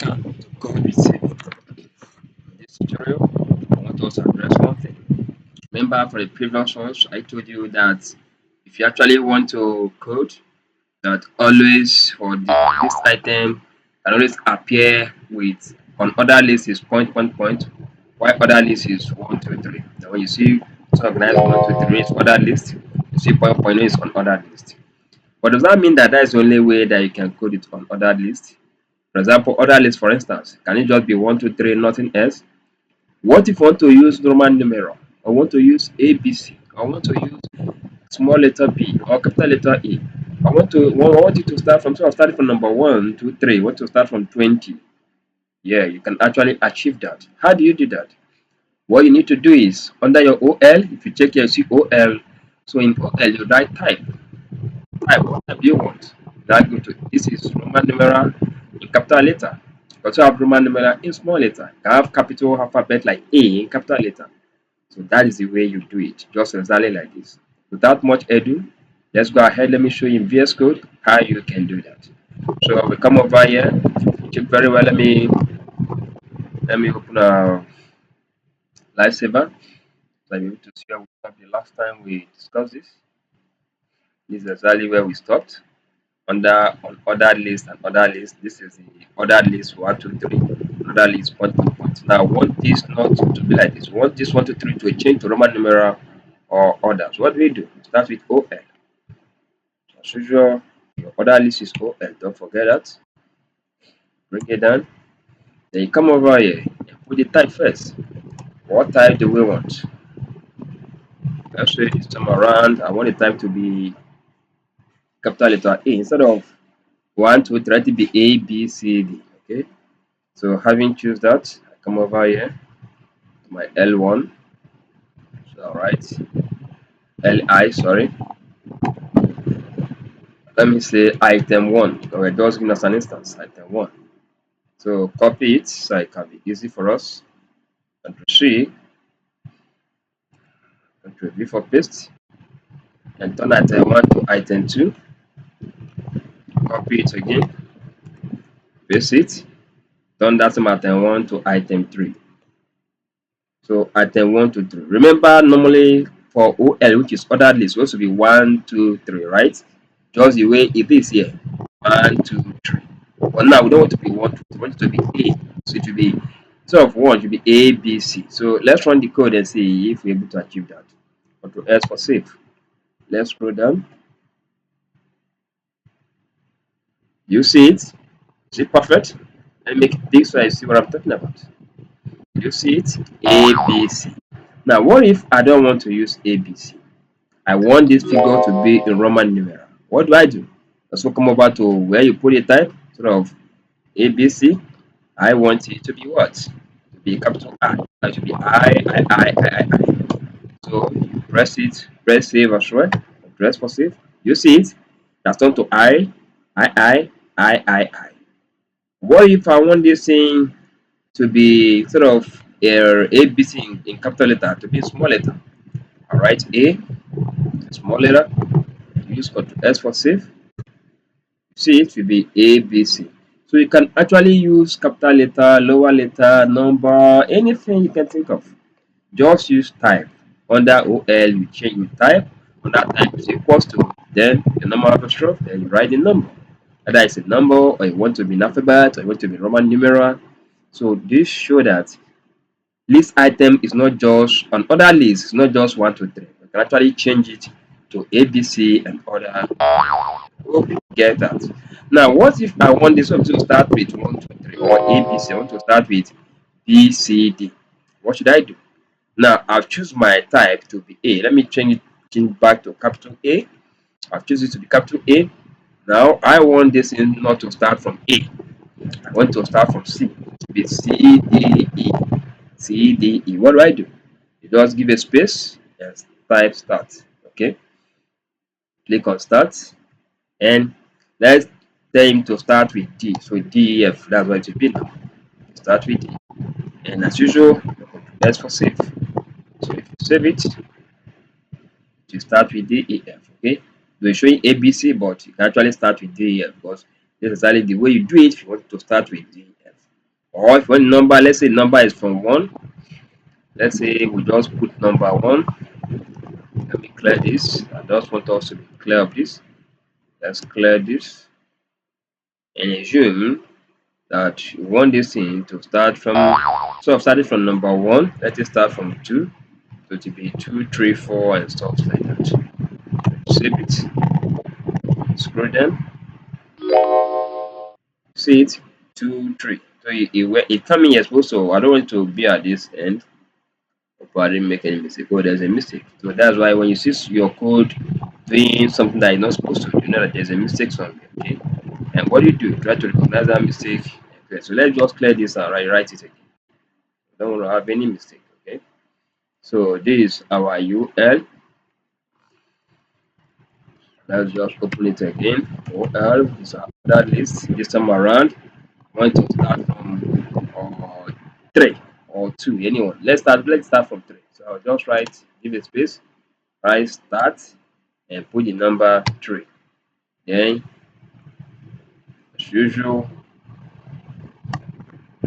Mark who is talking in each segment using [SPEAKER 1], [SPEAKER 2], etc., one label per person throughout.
[SPEAKER 1] Welcome to Code with Ceiven. In this tutorial, I want us to address one thing. Remember, for the previous ones, I told you that if you actually want to code, that always for this item can always appear with on other list is point point point, while other list is 1 2 3. Now when you see organized 1 2 3 is other list, you see point point is on other list. But does that mean that that is the only way that you can code it on other list? For example, other list, for instance, can it just be 1 2 3, nothing else? What if I want to use Roman numeral? I want to use ABC. I want to use small letter B or capital letter E. I want you to start from, so I'm starting from number 1 2 3. I want to start from 20. Yeah, you can actually achieve that. How do you do that? What you need to do is under your OL, if you check here, you see OL. So in OL, you write type what type do you want. Now go to this is Roman numeral in capital letter. You also have Roman numeral in small letter. You have capital alphabet like A in capital letter. So that is the way you do it, just exactly like this. Without much ado, let's go ahead. Let me show you in VS Code how you can do that. So we come over here, check very well. Let me open a lifesaver so I'm able to see how we stopped the last time we discussed this. This is exactly where we stopped. Under on other list and other list. This is the other list 1 2 3. Other list point point point. Now I want this not to be like this. We want this 1 2 3 to change to Roman numeral or others. What do we do? Start with OL. As usual, your other list is OL. Don't forget that. Bring it down. Then you come over here and put the type first. What type do we want? Let's say this time around, I want the type to be capital letter A instead of 1 2 3 to be A B C D. Okay. So having choose that, I come over here to my L1. So alright, LI, sorry. Let me say item 1. So it does give us an instance, item 1. So copy it so it can be easy for us. Control C, Control V for paste, and turn item 1 to item 2. Copy it again, paste it, turn that from item 1 to item 3. So item 1 to 3. Remember, normally for OL, which is ordered list, supposed to be 1 2 3, right? Just the way it is here. 1 2 3. But now we don't want to be 1 2 3. We want it to be A. So it will be instead of 1, it will be A B C. So let's run the code and see if we're able to achieve that. Control S for save. Let's scroll down. You see it? Is it perfect? Let me make it big so I see what I'm talking about. You see it? A B C. Now, what if I don't want to use ABC? I want this figure to be in Roman numeral. What do I do? So come over to where you put a type, sort of ABC. I want it to be what? To be capital I. That should be I. So you press it, press save as well. Press for save. You see it? That's turned to I. What if I want this thing to be sort of ABC in capital letter to be small letter? All right, A, small letter. Use Ctrl S for save. See, it will be A, B, C. So you can actually use capital letter, lower letter, number, anything you can think of. Just use type. Under OL, you change your type. Under type is equals to, then the number apostrophe, then you write the number. Whether it's a number, or you want to be an alphabet, or you want to be Roman numeral. So this show that list item is not just on other lists, it's not just 1 2 3. You can actually change it to ABC and other. Hope you get that. Now, what if I want this one to start with 1 2 3 or ABC? I want to start with BCD. What should I do? Now, I've choose my type to be A. Let me change back to capital A. I've choose it to be capital A. Now, I want this in not to start from A. I want to start from C. To be C D E. C D E. What do I do? You just give a space and type start. Okay. Click on start. And let's tell him to start with D. So DEF, that's what it will be now. Start with D. And as usual, let's for save. So if you save it, you start with DEF. Okay. We're showing ABC, but you can actually start with DEF because this is exactly the way you do it if you want to start with DEF. Or if one number, let's say number is from 1, let's say we just put number 1. Let me clear this. I just want us to be clear of this. Let's clear this and assume that you want this thing to start from, so I've started from number 1. Let it start from 2. So to be 2, 3, 4, and stuff like that. Save it, scroll down, see it, 2, 3. So it coming here supposed to, I don't want it to be at this end, but I didn't make any mistake. Oh, there's a mistake. So that's why when you see your code doing something that you're not supposed to, you know that there's a mistake somewhere. Okay. And what do you do? Try to recognize that mistake. Okay. So let's just clear this and write it again. Don't want to have any mistake. Okay. So this is our UL. Let's just open it again. OL is that list. This time around, I want to start from 3 or 2. Anyone. Let's start from 3. So I'll just write, give a space, write start, and put the number 3. Then, as usual,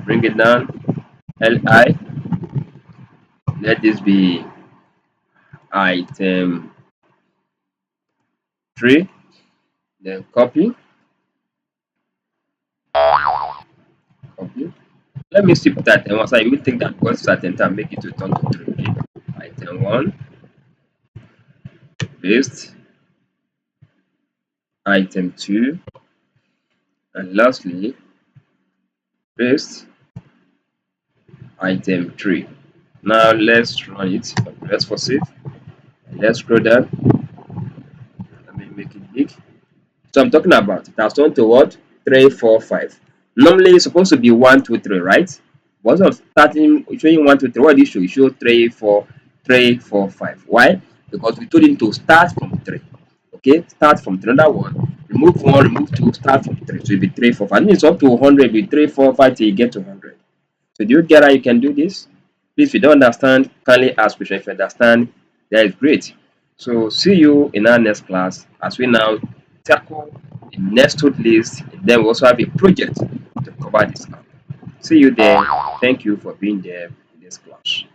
[SPEAKER 1] bring it down. Li. Let this be item 3. Then copy. Let me skip that. And once I will take that because certain time make it to turn to 3. Okay? Item 1, paste. Item 2, and lastly, paste item 3. Now let's run it. Let's proceed. Let's scroll down. Let me make it big. So I'm talking about it has turned to what? 3, 4, 5. Normally it's supposed to be 1, 2, 3, right? Once I'm starting showing 1, 2, 3, what did it show? It showed 3, 4, 3, 4, 5. Why? Because we told him to start from 3. Okay, start from 3. Another one. Remove 1, remove 2, start from 3. So it'll be 3, 4, 5. And it's up to 100, it'll be 3, 4, 5 till you get to 100. So do you get how you can do this? Please, if you don't understand, kindly ask question. If you understand, that is great. So see you in our next class as we now tackle the nested list. And then we also have a project to cover this up. See you there. Thank you for being there in this class.